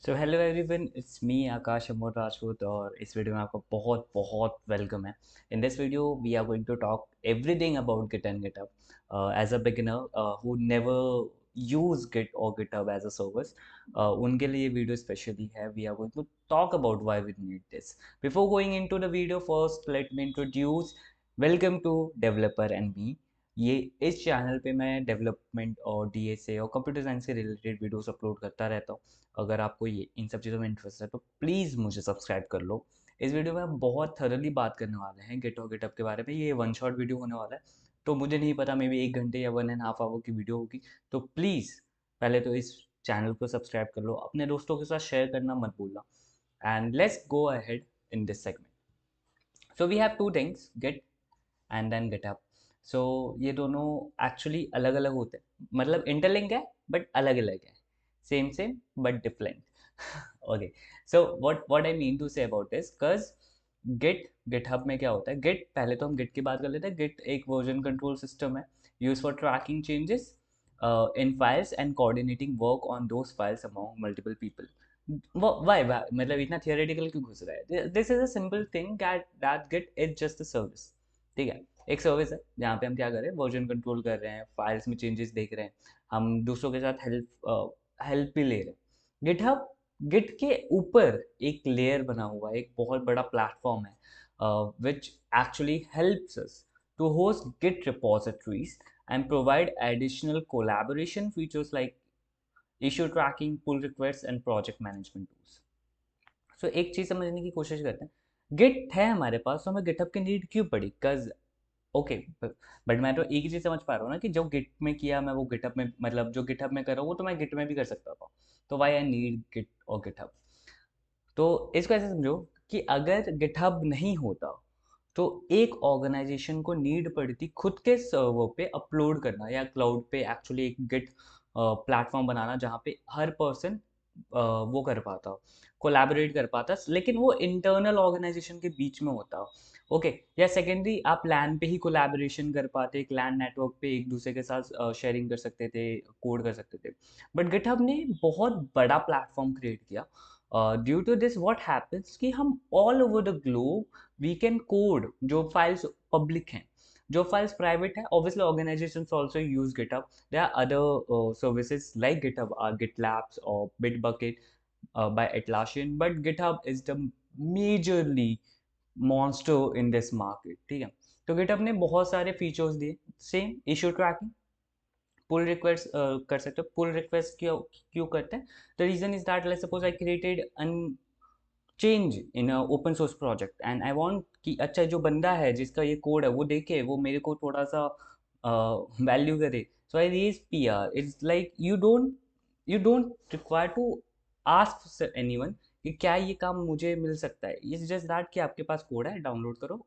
So hello everyone, it's me Akash Amor Rajput और इस video में आपका बहुत बहुत वेलकम है। In this video we are going to talk everything about git and GitHub as a beginner who never use git और GitHub as a service. उनके लिए वीडियो स्पेशली है। We are going to talk about why we need this. Before going into the video, first let me introduce welcome to developer and me. ये इस channel पे मैं development और DSA और computer science से related videos upload करता रहता हूँ। अगर आपको ये इन सब चीज़ों में इंटरेस्ट है तो प्लीज़ मुझे सब्सक्राइब कर लो। इस वीडियो में हम बहुत थरली बात करने वाले हैं गिट और गिटअप के बारे में। ये वन शॉट वीडियो होने वाला है, तो मुझे नहीं पता, मे बी 1 घंटे या 1.5 आवर की वीडियो होगी। तो प्लीज़ पहले तो इस चैनल को सब्सक्राइब कर लो, अपने दोस्तों के साथ शेयर करना मत भूलना। And let's go ahead in this segment. So we have two things, git and then GitHub. So ये दोनों एक्चुअली अलग अलग होते हैं, मतलब इंटरलिंक है बट अलग अलग है। Same same but different. Okay, so what I mean to say about this, because GitHub में क्या होता है। गिट, पहले तो हम गिट की बात कर लेते हैं। गिट एक वर्जन कंट्रोल सिस्टम है use for tracking changes in files and coordinating work on those files among multiple people. Why मतलब इतना थियोरेटिकल क्यों घुस रहा है? This is a simple thing that Git is just a service. ठीक है, एक सर्विस है जहाँ पे हम क्या कर रहे हैं, वर्जन कंट्रोल कर रहे हैं, फाइल्स में चेंजेस देख रहे हैं, हम दूसरों के साथ हेल्प भी ले रहे हैं। गिटहब, गिट के ऊपर एक लेयर बना हुआ है, एक बहुत बड़ा प्लेटफॉर्म है which actually helps us to host Git repositories and provide additional collaboration features like issue tracking, pull requests and project management tools. सो एक चीज़ समझने की कोशिश करते हैं। गिट है हमारे पास, तो हमें गिटहब की नीड क्यों पड़ी? बिकॉज ओके, बट मैं तो एक ही चीज़ समझ पा रहा हूँ ना कि जो गिट में किया मैं वो गिटहब में, मतलब जो गिटहब में कर रहा हूँ वो तो मैं गिट में भी कर सकता था। तो वाई आई नीड गिट और गिटहब? तो इसको ऐसे समझो कि अगर गिटहब नहीं होता तो एक ऑर्गेनाइजेशन को नीड पड़ती खुद के सर्वर पे अपलोड करना या क्लाउड पे एक्चुअली एक गिट प्लेटफॉर्म बनाना जहाँ पे हर पर्सन वो कर पाता, कोलैबोरेट कर पाता, लेकिन वो इंटरनल ऑर्गेनाइजेशन के बीच में होता। ओके, या सेकेंडरी आप लैन पे ही कोलैबोरेशन कर पाते, एक लैन नेटवर्क पे एक दूसरे के साथ शेयरिंग कर सकते थे, कोड कर सकते थे। बट गिटहब ने बहुत बड़ा प्लेटफॉर्म क्रिएट किया। Due to this what happens कि हम all over the globe we can code. जो फाइल्स पब्लिक हैं, जो फाइल्स प्राइवेट है, obviously organizations also use GitHub. There are other services like GitHub, GitLabs or Bitbucket by Atlassian, but GitHub is the majorly monster in this market. ठीक है, तो GitHub ने बहुत सारे फीचर्स दिए। Same issue tracking, pull request कर सकते हो। पुल रिक्वेस्ट क्यों क्यों करते हैं? The reason is that, let's suppose I created an change in open source project and I want कि अच्छा जो बंदा है जिसका ये कोड है वो देखे, वो मेरे को थोड़ा सा वैल्यू करे। So I raise PR. It's like you don't require to ask anyone कि क्या ये काम मुझे मिल सकता है। इट्स जस्ट दैट कि आपके पास कोड है, डाउनलोड करो,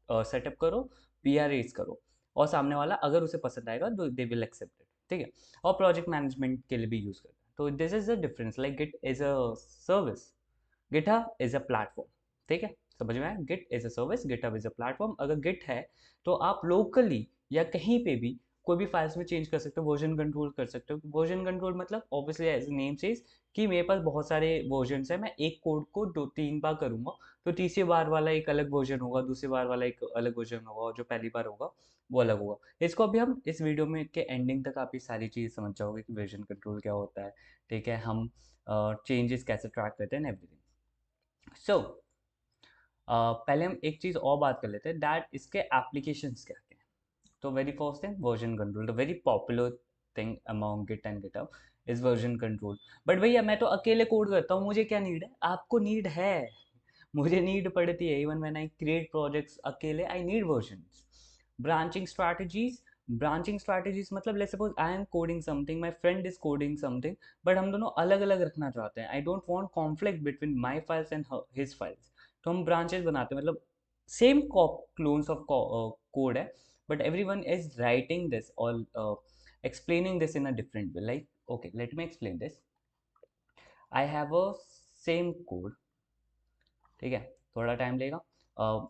सेटअप करो, पीआर रेज करो, और सामने वाला अगर उसे पसंद आएगा तो दे विल एक्सेप्ट इट। ठीक है, और प्रोजेक्ट मैनेजमेंट के लिए भी यूज करते हैं। तो this is the difference, like Git is a service, GitHub is a platform. ठीक है, समझ में आया? Git is a service, GitHub is a platform. अगर गिट है तो आप लोकली या कहीं पे भी कोई भी फाइल्स में चेंज कर सकते हो, वर्जन कंट्रोल कर सकते हो। वर्जन कंट्रोल मतलब ऑब्वियसली एज नेम सेज कि मेरे पास बहुत सारे वर्जन्स हैं, मैं एक कोड को 2-3 बार करूंगा, तो तीसरी बार वाला एक अलग वर्जन होगा, दूसरी बार वाला एक अलग वर्जन होगा, और जो पहली बार होगा वो अलग होगा। इसको अभी हम इस वीडियो में के एंडिंग तक आप ये सारी चीज़ समझ जाओगे कि वर्जन कंट्रोल क्या होता है। ठीक है, हम चेंजेस कैसे ट्रैक करते हैं, एवरीथिंग। सो पहले हम एक चीज़ और बात कर लेते हैं, दैट इसके एप्लीकेशंस क्या क्या हैं। तो very first thing, version control. The very popular thing among Git and GitHub is version control. But भैया मैं तो अकेले कोड करता हूँ, मुझे क्या नीड है? आपको नीड है, मुझे नीड पड़ती है। Even when I create projects अकेले, I need versions. Branching strategies, branching strategies मतलब let's suppose I am coding something, my friend is coding something, but हम दोनों अलग अलग रखना चाहते हैं। I don't want conflict between my files and his files. तो हम ब्रांचेस बनाते हैं, मतलब सेम क्लोन्स ऑफ कोड है, but everyone is writing this or explaining this in a different way. Like, okay, let me explain this. I have a same code, ठीक है, थोड़ा time लेगा।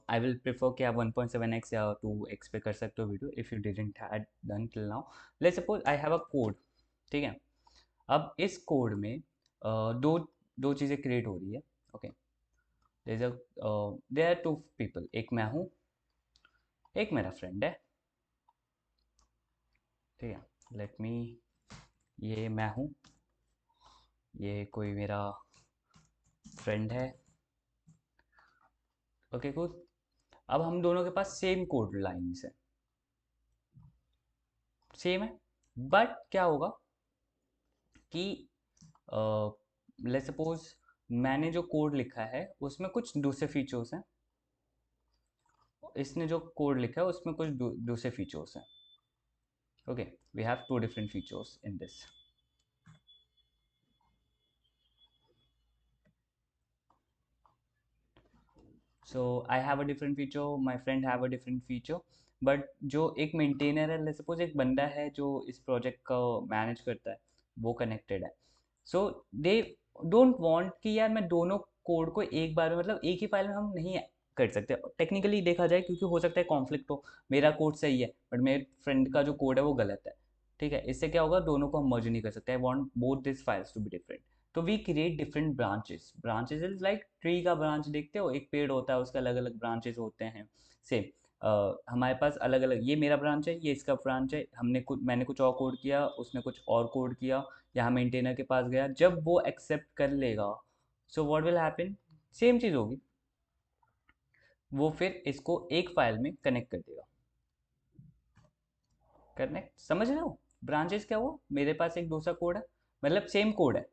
आई विल प्रेफर कि आप 1.7x या 2x पे कर सकते हो video, if you didn't had done till now. Let's suppose I have a code. ठीक है, अब इस कोड में दो दो चीज़ें क्रिएट हो रही है। Okay, there are two people, एक मैं हूँ, एक मेरा फ्रेंड है। ठीक है, लेट मी, ये मैं हूँ, ये कोई मेरा फ्रेंड है। Okay cool. अब हम दोनों के पास सेम कोड लाइन्स है, सेम है, बट क्या होगा कि लेट्स सपोज मैंने जो कोड लिखा है उसमें कुछ दूसरे फीचर्स हैं, इसने जो कोड लिखा है उसमें कुछ दूसरे फीचर्स हैं। Okay, we have two different features in this. So I have a different feature, my friend have a different feature, but जो एक मेंटेनर है, लेट्स सपोज एक बंदा है जो इस प्रोजेक्ट का मैनेज करता है, वो कनेक्टेड है। सो दे डोंट वांट कि यार मैं दोनों कोड को एक बार में, मतलब एक ही फाइल में हम नहीं कर सकते टेक्निकली देखा जाए, क्योंकि हो सकता है कॉन्फ्लिक्ट हो, मेरा कोड सही है बट मेरे फ्रेंड का जो कोड है वो गलत है। ठीक है, इससे क्या होगा, दोनों को हम मर्ज नहीं कर सकते। I want both this files to be different. तो we create different branches. Branches is like tree का ब्रांच देखते हो, एक पेड़ होता है उसके अलग अलग ब्रांचेस होते हैं। सेम हमारे पास अलग अलग, ये मेरा ब्रांच है, ये इसका ब्रांच है, मैंने कुछ और कोड किया, उसने कुछ और कोड किया, यहाँ मेंटेनर के पास गया, जब वो एक्सेप्ट कर लेगा, so what will happen, same चीज़ होगी, वो फिर इसको एक फाइल में कनेक्ट कर देगा। कनेक्ट, समझ रहे हो? ब्रांचेस क्या हुआ, मेरे पास एक दूसरा कोड है, मतलब सेम कोड है,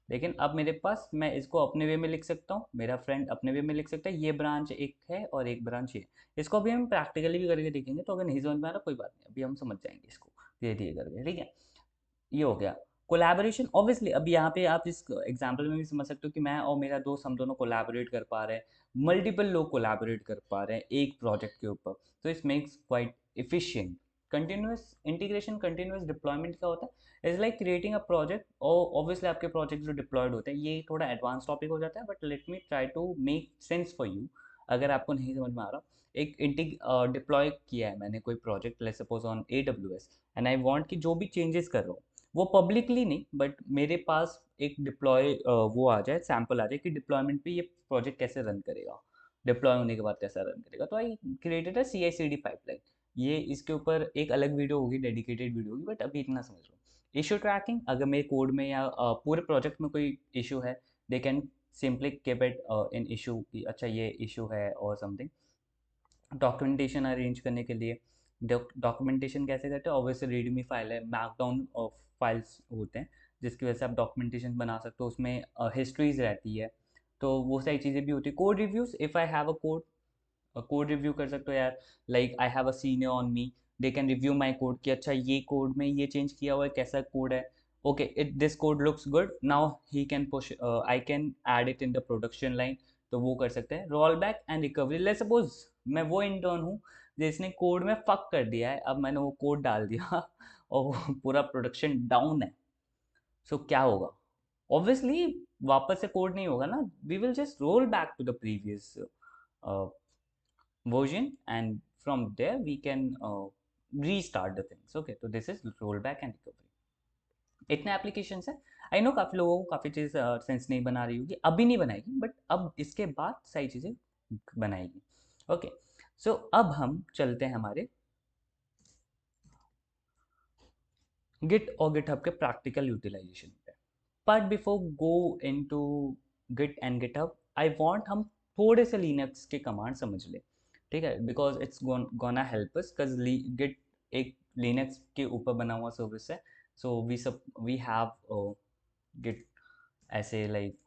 लेकिन अब मेरे पास, मैं इसको अपने वे में लिख सकता हूँ, मेरा फ्रेंड अपने वे में लिख सकता है, ये ब्रांच एक है और एक ब्रांच ये। इसको अभी हम प्रैक्टिकली भी करके देखेंगे, तो अगर नहीं समझ में आ रहा कोई बात नहीं, अभी हम समझ जाएंगे इसको धीरे धीरे करके। ठीक है, ये हो गया कोलैबोरेशन। ऑब्वियसली अब यहाँ पे आप इस एग्जांपल में भी समझ सकते हो कि मैं और मेरा दोस्त, हम दोनों कोलैबोरेट कर पा रहे हैं, मल्टीपल लोग कोलैबोरेट कर पा रहे हैं एक प्रोजेक्ट के ऊपर, तो it makes quite efficient. Continuous integration, continuous deployment क्या होता है, is like creating a project, और ऑब्वियसली आपके प्रोजेक्ट जो डिप्लॉयड होते हैं, ये थोड़ा एडवांस टॉपिक हो जाता है, but let me try to make sense for you. अगर आपको नहीं समझ में आ रहा, एक डिप्लॉय किया है मैंने कोई project, let's suppose on AWS, and I want कि जो भी चेंजेस कर रहा हूँ वो पब्लिकली नहीं, बट मेरे पास एक डिप्लॉय वो आ जाए, सैम्पल आ जाए कि डिप्लॉयमेंट पे ये प्रोजेक्ट कैसे रन करेगा, डिप्लॉय होने के बाद कैसा रन करेगा। तो आई क्रिएटेड अ CI/CD पाइपलाइन। ये इसके ऊपर एक अलग वीडियो होगी, डेडिकेटेड वीडियो होगी, बट अभी इतना समझ लो। इशू ट्रैकिंग, अगर मेरे कोड में या पूरे प्रोजेक्ट में कोई इशू है, they can simply keep it in issue कि अच्छा ये इशू है और समथिंग। डॉक्यूमेंटेशन अरेंज करने के लिए, डॉक्यूमेंटेशन कैसे करते हैं, ऑब्वियसली रीडमी फाइल है, मैकडाउन फाइल्स होते हैं जिसकी वजह से आप डॉक्यूमेंटेशन बना सकते हो, उसमें हिस्ट्रीज रहती है, तो वो सारी चीज़ें भी होती है। Code reviews, if I have a code, code review कर सकते हो यार, like I have a senior on me, they can review my code कि अच्छा ये कोड में ये चेंज किया हुआ है, कैसा कोड है, okay it this code looks good, now he can push, I can add it in the production line, तो वो कर सकते हैं। Roll back and recovery, let's suppose मैं वो इंटर्न हूँ जिसने कोड में फक कर दिया है, अब मैंने वो कोड डाल दिया और वो पूरा प्रोडक्शन डाउन है, सो क्या होगा, ऑब्वियसली वापस से कोड नहीं होगा ना, we will just roll back to the previous version, and from there we can restart the things. Okay, so this is rollback and recovery. इतने एप्लीकेशंस हैं। आई नो काफ़ी लोगों को काफ़ी चीज़ सेंस नहीं बना रही होगी, अभी नहीं बनाएगी, बट अब इसके बाद सारी चीज़ें बनाएगी। ओके, सो अब हम चलते हैं हमारे गिट और गिटहब के प्रैक्टिकल यूटिलाइजेशन पे। But before go into Git and GitHub, I want हम थोड़े से लिनक्स के कमांड समझ लें। ठीक है, because it's gonna help us, because Git एक लिनक्स के ऊपर बना हुआ सर्विस है, सो वी हैव गिट ऐसे like.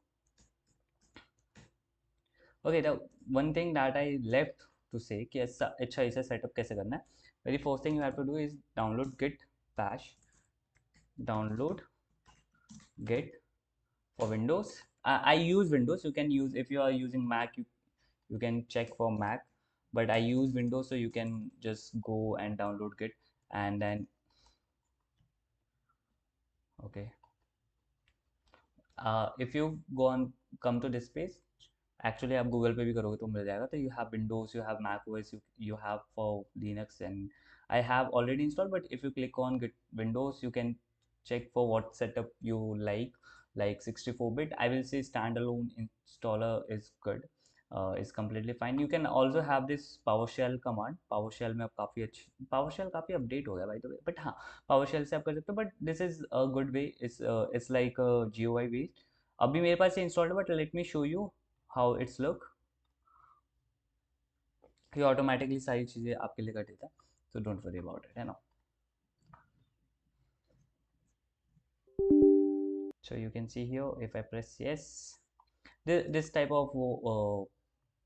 Okay, the one thing that I left to say कि अच्छा इसे सेटअप कैसे करना है। Very first thing you have to do is download Git Bash, download Git for Windows. I use Windows. You can use, if you are using Mac, you can check for Mac, but I use Windows, so you can just go and download Git, and then okay. If you go on, come to this page, actually आप Google पे भी करोगे तो मिल जाएगा, तो you have Windows, you have Mac OS, you have for Linux, and I have already installed, but if you click on Git Windows, you can check for what setup you like. like 64-bit, I will say standalone installer is good, is completely fine. You can also have this PowerShell command. PowerShell में अब काफ़ी अच्छी, PowerShell काफ़ी update हो गया by the way, but हाँ, PowerShell से आप कर सकते हो, but this is a good way. It's like a GUI based. अभी मेरे पास ये installed है, but let me show you how it's look. ये ऑटोमेटिकली सारी चीज़ें आपके लिए कर देता है, so don't worry about it, है ना. So you can see here, if I press yes, this type of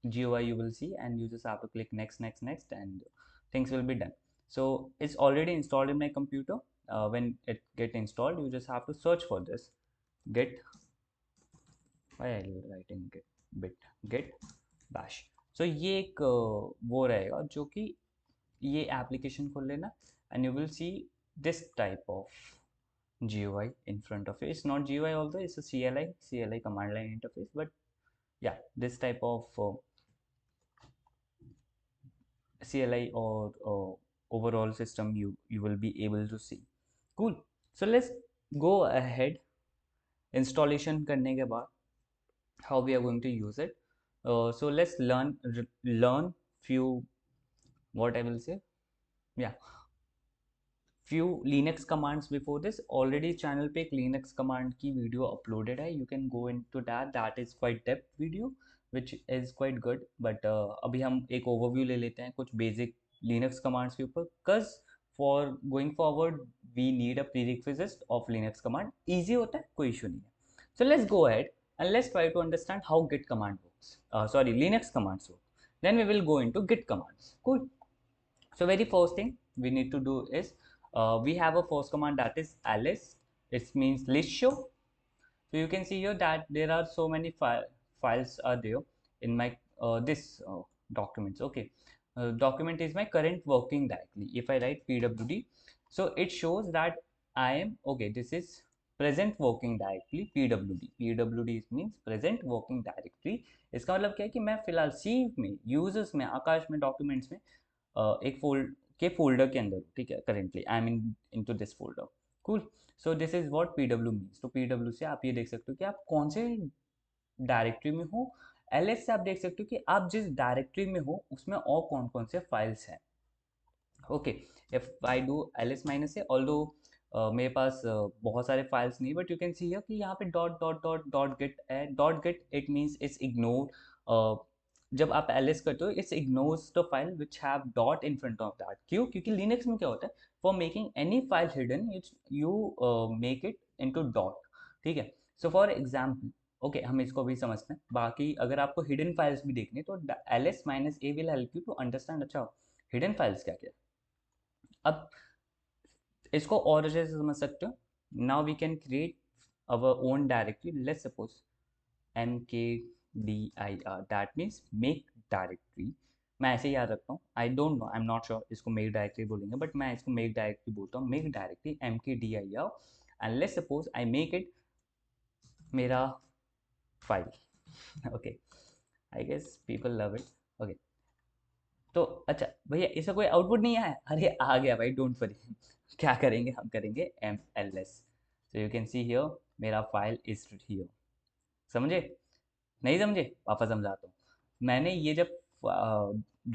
GUI you will see, and you just have to click next, next, next, and things will be done. So it's already installed in my computer. When it get installed, you just have to search for this git. Why are you writing git bit git bash? So ये एक वो रहेगा जो कि ये application खोल लेना, and you will see this type of GUI in front of it. It's not GUI although, it's a CLI command line interface, but yeah, this type of CLI or overall system you will be able to see. Cool. So let's go ahead. Installation करने के बाद how we are going to use it. So let's learn few, what I will say, yeah, few Linux commands before this. Already channel पे एक Linux command की video uploaded है. You can go into that. That is quite depth video, which is quite good. But अभी हम एक overview ले लेते हैं कुछ basic Linux commands के ऊपर. Cause for going forward we need a prerequisite of Linux command. Easy होता है, कोई issue नहीं है. So let's go ahead and let's try to understand how Git command works. Sorry, Linux commands work. Then we will go into Git commands. Cool. So very first thing we need to do is we have a first command, that is ls. It means list show. So you can see here that there are so many files are there in my this documents. Okay, document is my current working directory. If I write pwd, so it shows that I am okay. This is present working directory pwd means present working directory. इसका मतलब क्या है कि मैं फिलहाल सी में, users में, आकाश में, डॉक्यूमेंट्स में एक फोल्डर के अंदर, ठीक है, currently I am into this folder. Cool. So this is what pw means. तो pw से आप ये देख सकते हो कि आप कौन से डायरेक्टरी में हो. ls से आप देख सकते हो कि आप जिस डायरेक्टरी में हो उसमें और कौन कौन से फाइल्स हैं. Okay, if I do ls minus से, ऑल्दो मेरे पास बहुत सारे फाइल्स नहीं, but you can see here कि यहाँ पे dot dot dot dot git है. Dot git it means it's ignore. जब आप ls करते हो it's ignores the file which have dot in front of that. क्यों? क्योंकि लिनक्स में क्या होता है, for making any file hidden you make it into dot. ठीक है. सो फॉर एग्जाम्पल, ओके, हम इसको भी समझते हैं. बाकी अगर आपको हिडन फाइल्स भी देखने तो ls minus a will help you to understand. अच्छा, हिडन फाइल्स क्या क्या. अब इसको और अच्छे से समझ सकते हो. Now we can create our own directory. Let's suppose mkdir, that means make directory. मैं ऐसे ही याद रखता हूँ. I don't know, I am not sure इसको मेक डायरेक्टरी बोलेंगे, बट मैं इसको मेक डायरेक्टरी बोलता हूँ. Make directory mkdir, and let's suppose I make it मेरा file. Okay, I guess people love it. Okay, तो अच्छा भैया इसका कोई आउटपुट नहीं आया. अरे आ गया भाई, डोंट वरी. क्या करेंगे, हम करेंगे mls. So you can see here मेरा फाइल इज हियर. समझे? नहीं समझे? वापस समझाता हूँ. मैंने ये जब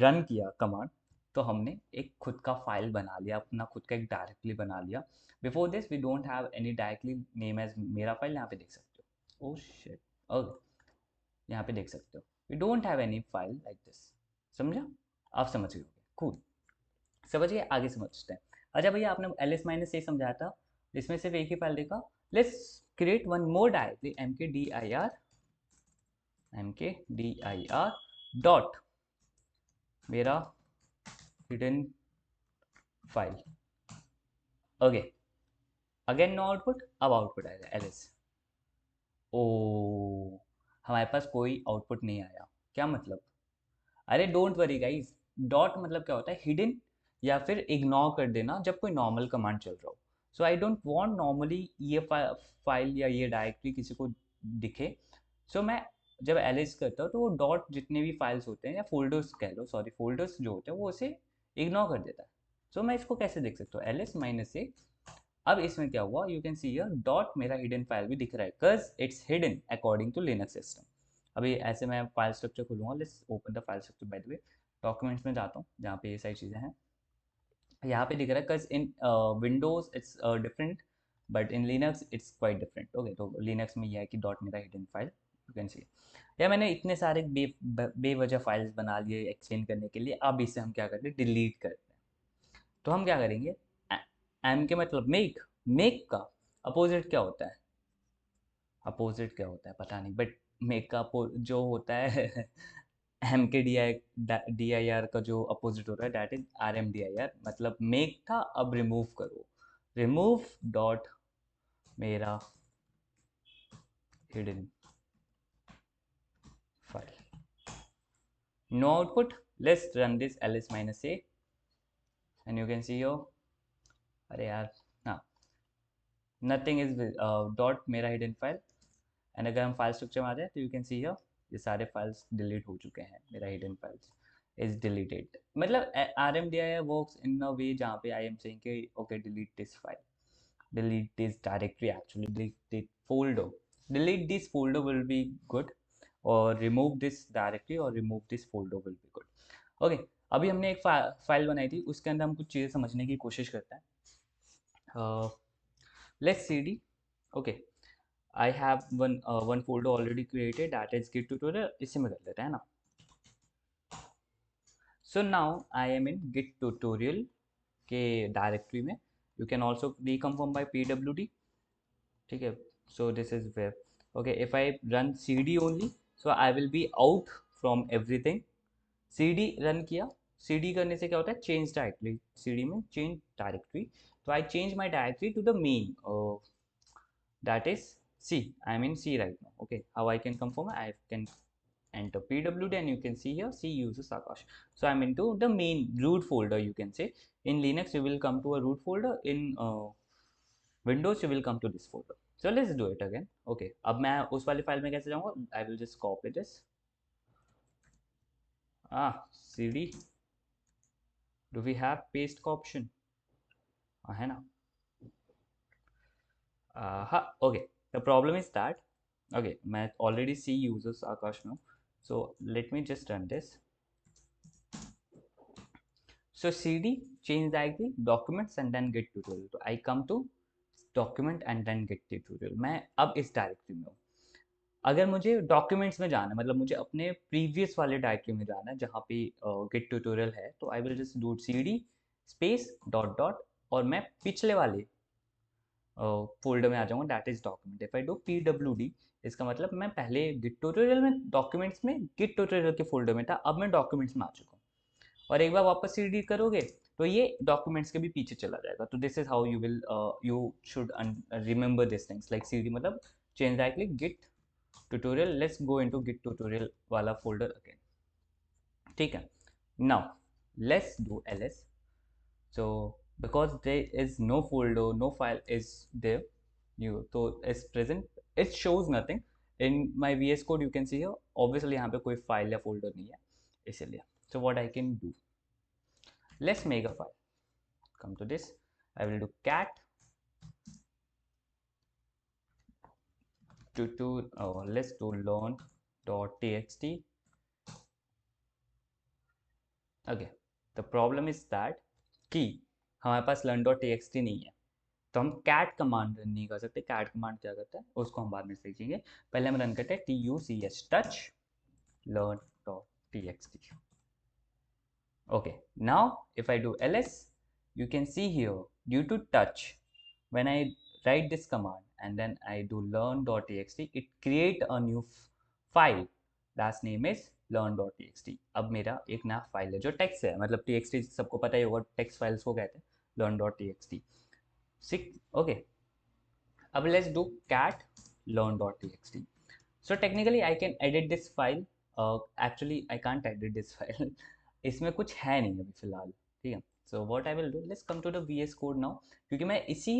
रन किया कमांड, तो हमने एक खुद का फाइल बना लिया, अपना खुद का एक डायरेक्टली बना लिया. Before this we don't have any directory name as मेरा फाइल. यहाँ पे देख सकते हो. Oh shit. ओके, यहाँ पे देख सकते हो we don't have any file like this. समझा? आप समझ गए. कूल. समझ गए, आगे समझते हैं. अच्छा भैया, आपने ls माइनस से समझाया था, इसमें सिर्फ एक ही फाइल देखा. Let's create one more directly mkdir dot मेरा hidden file. Okay, again no output. अब आउटपुट आएगा ls. ओ, हमारे पास कोई आउटपुट नहीं आया. क्या मतलब? अरे डोंट वरी गाइस, डॉट मतलब क्या होता है, हिडन या फिर इग्नोर कर देना जब कोई नॉर्मल कमांड चल रहा हो. सो आई डोंट वांट नॉर्मली ये फाइल या ये डायरेक्टरी किसी को दिखे. सो मैं जब ls करता हूँ तो वो डॉट जितने भी फाइल्स होते हैं, या फोल्डर्स कह लो, सॉरी, फोल्डर्स जो होते हैं वो उसे इग्नोर कर देता है. सो मैं इसको कैसे देख सकता हूँ, ls माइनस से अब इसमें क्या हुआ, you can see here dot मेरा हिडन फाइल भी दिख रहा है because it's hidden according to Linux system. अभी ऐसे मैं फाइल स्ट्रक्चर खोलूँगा, let's open the file structure by the way. Documents में जाता हूँ जहाँ पे ये सारी चीज़ें हैं, यहाँ पे दिख रहा है because in Windows it's different but in Linux it's quite different. Okay, तो लिनक्स में यह है कि डॉट मेरा हिडन फाइल, यू कैन सी। या मैंने इतने सारे बेवजह फाइल्स बना लिए एक्सचेंज करने के लिए, अब इसे हम क्या करते हैं, डिलीट करते हैं। तो हम क्या करेंगे, एम के मतलब मेक, मेक का अपोजिट क्या होता है, अपोजिट क्या होता है पता नहीं, बट मेक का जो होता है एम के डी आई आर का जो अपोजिट होता है that is R M D I R. मतलब मेक था, अब रिमूव करो, रिमूव डॉट मेरा hidden file. No output, let's run this ls minus a and you can see your, अरे यार, हाँ, नथिंग इज डॉट मेरा हिडन फाइल। एंड अगर हम फाइल स्ट्रक्चर में आ जाए तो यू कैन सी हियर ये सारे फाइल्स डिलीट हो चुके हैं, मेरा हिडन फाइल्स इज डिलीटेड। मतलब R M D I works in a way जहाँ पे आई एम सेइंग कि okay delete this file, delete this directory, actually delete the folder, delete this folder will be good, or remove this directory or remove this folder will be good. Okay, अभी हमने एक file बनाई थी, उसके अंदर हम कुछ चीज़ें समझने की कोशिश करते हैं। Let's cd, okay, I have one folder already created that is git tutorial, इसी में कर लेते हैं ना। So now I am in git tutorial के डायरेक्टरी में, you can also reconfirm by pwd, ठीक है। So this is web, okay, if I run C D only, so I will be out from everything. C D run किया, C D करने से क्या होता है, चेंज डायरेक्टरी, सी डी में change directory, तो I change my directory to the main, that is C. I'm in C right now. Okay, how I can confirm? I can enter pwd and you can see here C uses Akash. So I'm into the main root folder, you can say. In Linux, you will come to a root folder. In Windows, you will come to this folder. So let's do it again. Okay, अब मैं उस वाली file में कैसे जाऊँगा? I will just copy this. CD. Do we have paste का option? हाँ, है ना? हाँ, okay. The problem is that, okay, मैं already C uses Akash now. So let me just run this. So CD change directly documents and then git tutorial. So I come to document and then git tutorial. मैं अब इस directory में हूँ। अगर मुझे documents में जाना है, मतलब मुझे अपने प्रीवियस वाले डायरेक्टरी में जाना है जहाँ पे गिट ट्यूटोरियल है, तो I will just do cd space dot dot, और मैं पिछले वाले फोल्डर में आ जाऊँगा, that is document. If I do pwd, इसका मतलब मैं पहले गिट ट्यूटोरियल में, डॉक्यूमेंट्स में, गिट ट्यूटोरियल के फोल्डर में था, अब मैं डॉक्यूमेंट्स में आ चुका हूँ। और एक बार वापस cd करोगे तो ये डॉक्यूमेंट्स के भी पीछे चला जाएगा। तो this is how you will, you should remember this things, like cd मतलब change directly git tutorial, let's go into git tutorial वाला folder again, ठीक है। now let's do ls, so because there is no folder, no file is there, you तो is present, it shows nothing in my vs code, you can see here obviously यहाँ पे कोई file या folder नहीं है, इसीलिए। so what I can do, let's make a file, come to this, I will do cat to let's do learn.txt. Okay, the problem is that कि हमारे पास learn.txt नहीं है, तो हम कैट कमांड रन नहीं कर सकते। कैट कमांड क्या करता है उसको हम बाद में सीखेंगे, पहले हम रन करते हैं tuch touch learn.txt। okay, now if I do ls, you can see here due to touch, when I write this command and then I do learn.txt, it create a new file, that's name is learn.txt। अब मेरा एक नया file है जो text है, मतलब txt सबको पता ही होगा, टेक्स्ट फाइल्स को कहते हैं learn.txt। सिक, ओके, अब let's do cat learn.txt। so technically I can edit this file, actually I can't edit this file इसमें कुछ है नहीं अभी फिलहाल, ठीक है। so what I will do, let's come to the vs code now, क्योंकि मैं इसी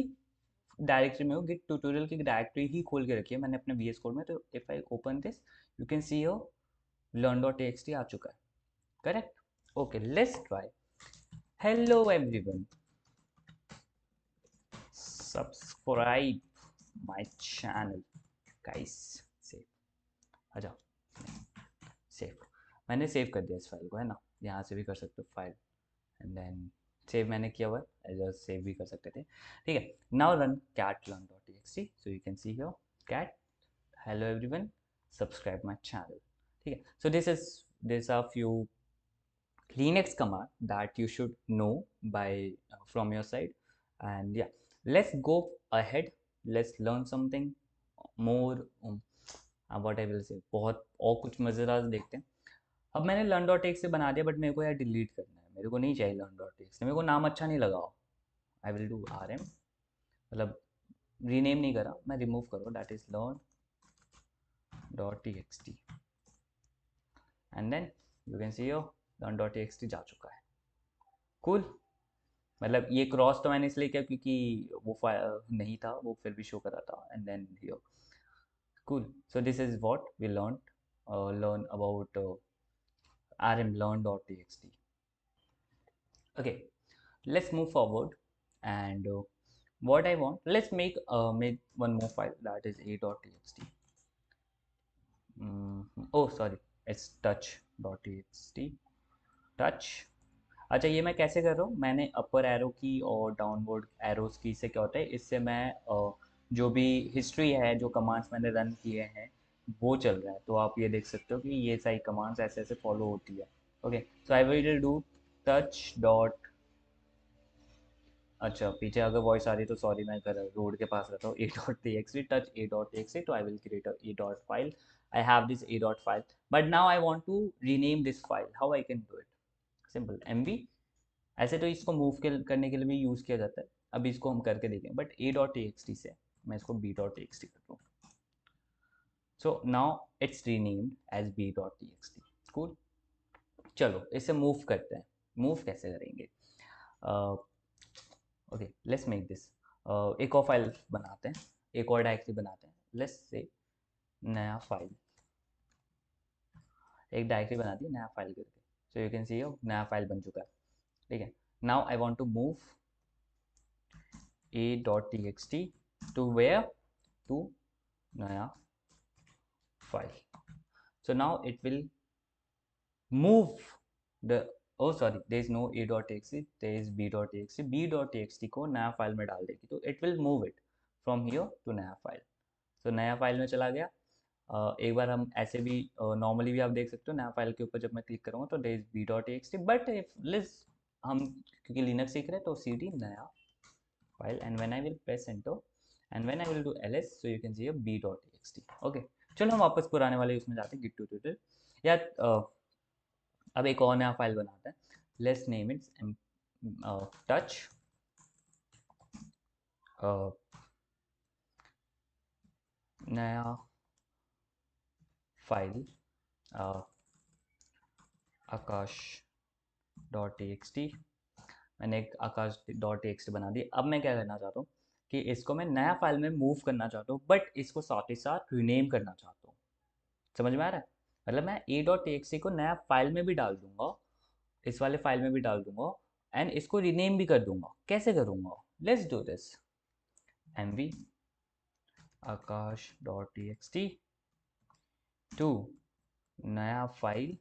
डायरेक्टरी में हूँ, गिट ट्यूटोरियल की डायरेक्टरी ही खोल के रखी है मैंने अपने vs कोड में। तो if I open this, you can see here learn.txt आ चुका है, correct. Okay, let's try. Hello everyone, subscribe my channel guys. Save आ जाओ, सेव मैंने सेव कर दिया इस फाइल को, है ना। यहाँ से भी कर सकते हो फाइल, एंड देन सेव मैंने किया हुआ है, एज सेव भी कर सकते थे। ठीक है, now run cat learn.txt, so you can see here cat hello everyone, subscribe my channel। ठीक है, so this are few Linux command that you should know by from your side, and yeah, let's go ahead, let's learn something more। what I will say, बहुत और कुछ मज़ेदार देखते हैं। अब मैंने learn डॉट टेक्स्ट से बना दिया, बट मेरे को यार डिलीट करना है, मेरे को नहीं चाहिए learn डॉट टेक्स्ट, मेरे को नाम अच्छा नहीं लगा। आई विल डू rm, मतलब रीनेम नहीं करा मैं, रिमूव करो, that is learn dot txt, and then you can see your learn dot txt जा चुका है। कूल मतलब ये क्रॉस तो मैंने इसलिए किया क्योंकि वो फाइल नहीं था, वो फिर भी शो कर रहा था, and then here cool. So this is what we learn about rm learn dot txt। okay, let's move forward, and what I want, let's make one more file, that is a dot txt। oh sorry, it's touch dot txt, touch। अच्छा, ये मैं कैसे कर रहा हूँ, मैंने अपर arrow की और डाउनवर्ड एरोस की से क्या होता है, इससे मैं जो भी हिस्ट्री है, जो कमांड्स मैंने रन किए हैं वो चल रहा है, तो आप ये देख सकते हो कि ये सारी कमांड्स ऐसे ऐसे फॉलो होती है। Okay, so I will do touch dot, अच्छा पीछे अगर वॉइस आ रही है तो सॉरी, मैं कर रोड के पास रहता हूँ। A dot T X T, touch A dot T X T, तो I will create a A dot file. I have this A dot file, but now I want to rename this file, how I can do it, simple MV. ऐसे तो इसको move करने के लिए भी use किया जाता है, अभी इसको हम करके देखें, but A dot T X T से मैं इसको B dot T X T कर दूँ, so now it's renamed as B dot T X T. Cool, चलो इसे मूव करते हैं। मूव कैसे करेंगे, ओके लेट्स मेक दिस, एक और फाइल बनाते हैं, एक और डायरेक्टरी बनाते हैं, लेट्स से नया फाइल, एक डायरेक्टरी बना दी नया फाइल करके, सो यू कैन सी नया फाइल बन चुका है। ठीक है, now I want to move a dot txt to where, to naya file, so now it will move the, oh sorry, there is no a dot txt, there is b dot txt, b dot txt को नया file में डाल देगी, तो it will move it from here to नया file, तो नया file में चला गया। एक बार हम ऐसे भी नॉर्मली भी आप देख सकते हो, नया फाइल के ऊपर जब मैं क्लिक करूँगा तो there is B dot T, but if लिस हम क्योंकि लिनक्स सीख रहे हैं तो सी डी नया file, and when I will press enter and when I will do ls, so you can see a b.txt। okay, चलो हम वापस पुराने वाले उसमें जाते हैं, git tutorial, या अब एक और नया फाइल बनाते हैं, let's name it touch नया फाइल आकाश डॉट टी, मैंने एक आकाश डॉट टी बना दी। अब मैं क्या करना चाहता हूँ कि इसको मैं नया फाइल में मूव करना चाहता हूँ, बट इसको साथ ही साथ रीनेम करना चाहता हूँ। समझ में आ रहा है, मतलब मैं ए डॉट टी को नया फाइल में भी डाल दूंगा, इस वाले फाइल में भी डाल दूंगा, एंड इसको रीनेम भी कर दूंगा। कैसे करूंगा, let's do this, mv Akash dot T to नया file,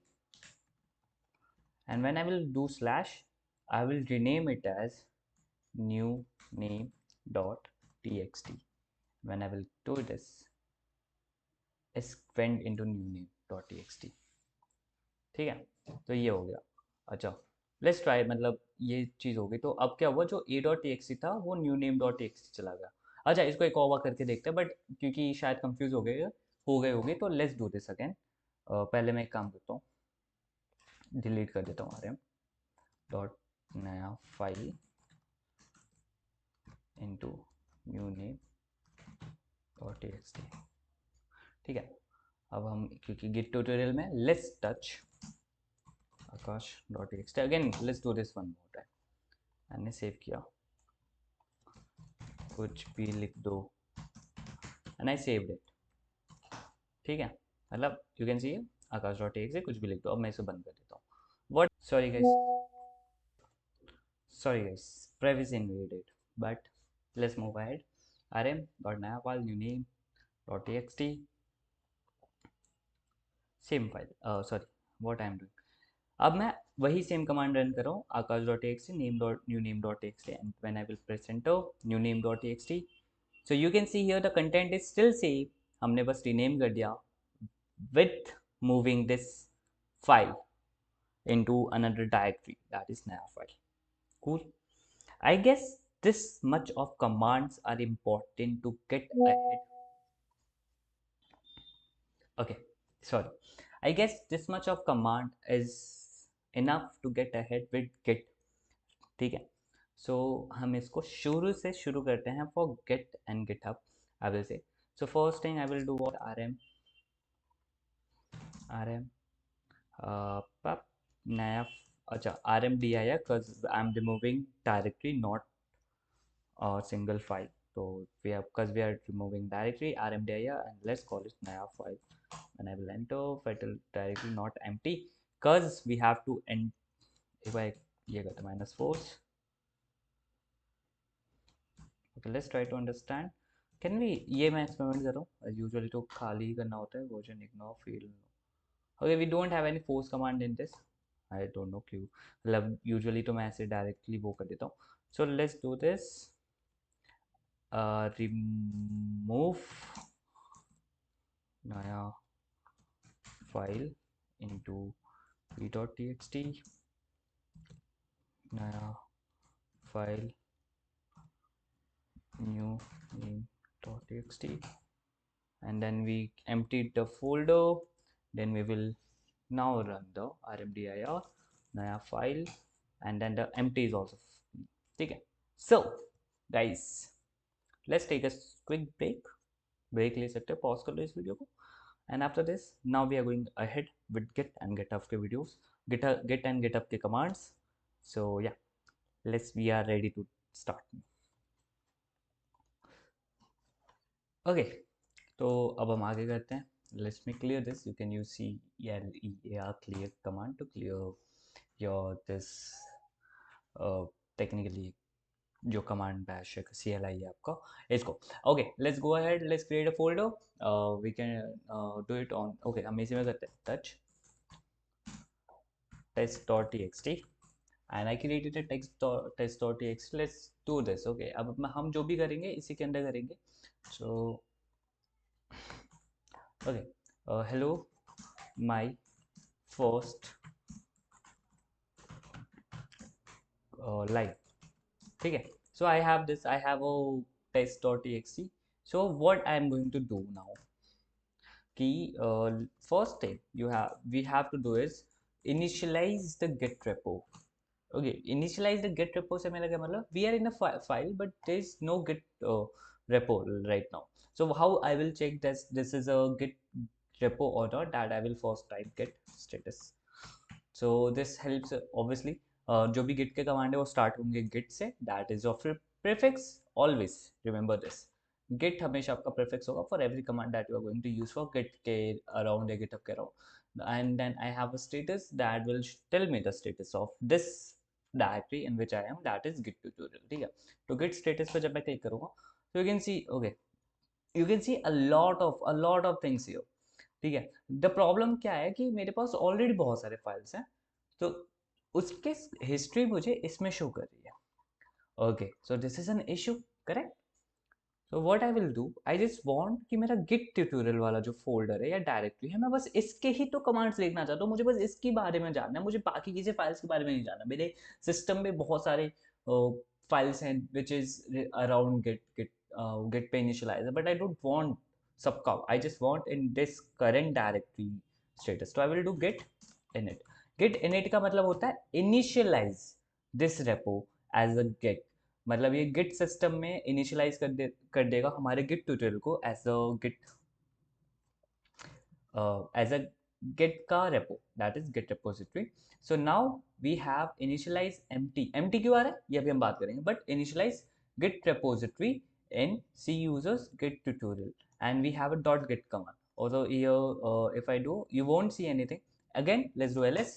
and when I will do slash, I will rename it as new name dot txt। when I will do this, is went into new name dot txt। ठीक है, तो ये हो गया। अच्छा, let's try, मतलब ये चीज़ हो गई, तो अब क्या हुआ, जो ए डॉट टी था वो न्यू नेम डॉट टी चला गया। अच्छा, इसको एक और बार करके देखते हैं, बट क्योंकि शायद कंफ्यूज हो गए होगे, तो लेट्स डू दिस अगेन। पहले मैं एक काम करता हूँ, डिलीट कर देता हूँ आर डॉट नया file into new name dot T. ठीक है, अब हम क्योंकि गिट ट्यूटोरियल में let's touch Akash dot T again, let's do this one more time, मैंने सेव किया, कुछ भी लिख दो, एंड आई सेव्ड इट। ठीक है, मतलब you can C Akash dot T से कुछ भी लिख दो। अब मैं इसे बंद कर देता हूँ। What, sorry guys, sorry guys, privacy invaded, but let's move ahead. rm dot naya file new name dot txt, same file, sorry what I am doing, अब मैं वही सेम कमांड रन कर रहा हूँ, Akash dot T X T name dot new name dot T X T, and when I will press enter new name dot T X T, so you can see here the content is still same, हमने बस rename कर दिया with moving this file into another directory, that is naya file. Cool. I guess this much of commands are important to get ahead. Okay, sorry. I guess this much of command is enough to get ahead with git. ठीक है, so हम इसको शुरू से शुरू करते हैं for git and github. I will say, so first thing I will do what rm pub naya, अच्छा rmdir, because I'm removing directory, not a single file. So we have, because we are removing directory rmdir, and let's call it naya file, and I will enter fatal directory not empty, because we have to end. if I ये करते -4, okay, let's try to understand. Can we, ये मैं experiment कर रहा हूँ, usually तो खाली ही करना होता है, version ignore field. Okay, we don't have any force command in this. I don't know क्यों, मतलब यूजुअली तो मैं ऐसे डायरेक्टली वो कर देता हूँ. So let's do this. Remove naya file into p.txt, naya file new name.txt, and then we emptied the folder. Then we will now run the rmdir naya file, and then the empty is also okay. So guys, let's take a quick break ले सकते हैं, pause कर लो इस video को, and after this now we are going ahead with git and github के videos, git and github के commands. So yeah, we are ready to start. Okay, तो अब हम आगे करते हैं. Let me clear this. You can use CLEAR clear command to clear your this technically जो command bash है CLI है आपका इसको. Okay, let's go ahead, let's create a folder. We can do it on, okay हम इसी में करते हैं touch test.txt, and I created a test.txt. let's do this. okay, अब हम जो भी करेंगे इसी के अंदर करेंगे. so okay, hello my first line. ठीक है, so I have this, I have a test.txt. so what I am going to do now, कि first thing we have to do is initialize the git repo. okay, initialize the git repo से मेरा क्या मतलब, we are in a file but there is no git repo right now. so how I will check this is a git repo or not, that I will first type git status. so this helps obviously. जो भी git के command है वो start होंगे git से, that is your prefix. always remember this, git हमेशा आपका prefix होगा for every command that you are going to use for git के around या github के around. and then I have a status that will tell me the status of this directory in which I am, that is git tutorial. ठीक है, तो git status पे जब मैं click करूँगा so you can see, okay, you can see a lot of things here. ठीक है, the problem क्या है कि मेरे पास ऑलरेडी बहुत सारे फाइल्स हैं, तो उसके हिस्ट्री मुझे इसमें शो कर रही है. Okay, so this is an issue, correct. So what I will do, I just want कि मेरा गिट ट्यूटोरियल वाला जो फोल्डर है या डायरेक्टरी है, मैं बस इसके ही तो कमांड्स लिखना चाहता हूँ, मुझे बस इसके बारे में जानना है, मुझे बाकी किसी फाइल्स के बारे में नहीं जानना. मेरे सिस्टम में बहुत सारे फाइल्स हैं विच इज अराउंड गिट पे initialize, but I don't want सबका, I just want in this current directory status. तो I will do git init. git init का मतलब होता है initialize this repo as a git, मतलब ये गिट सिस्टम में इनिशियलाइज कर देगा हमारे गिट ट्यूटोरियल को एज अ गिट का repo, that is git repository. So now we have initialize empty क्यों आ रहा है ये अभी हम बात करेंगे, but initialise Git repository in C users git tutorial, and we have a .git command. Although here if I do, you won't see anything. Again, let's do ls.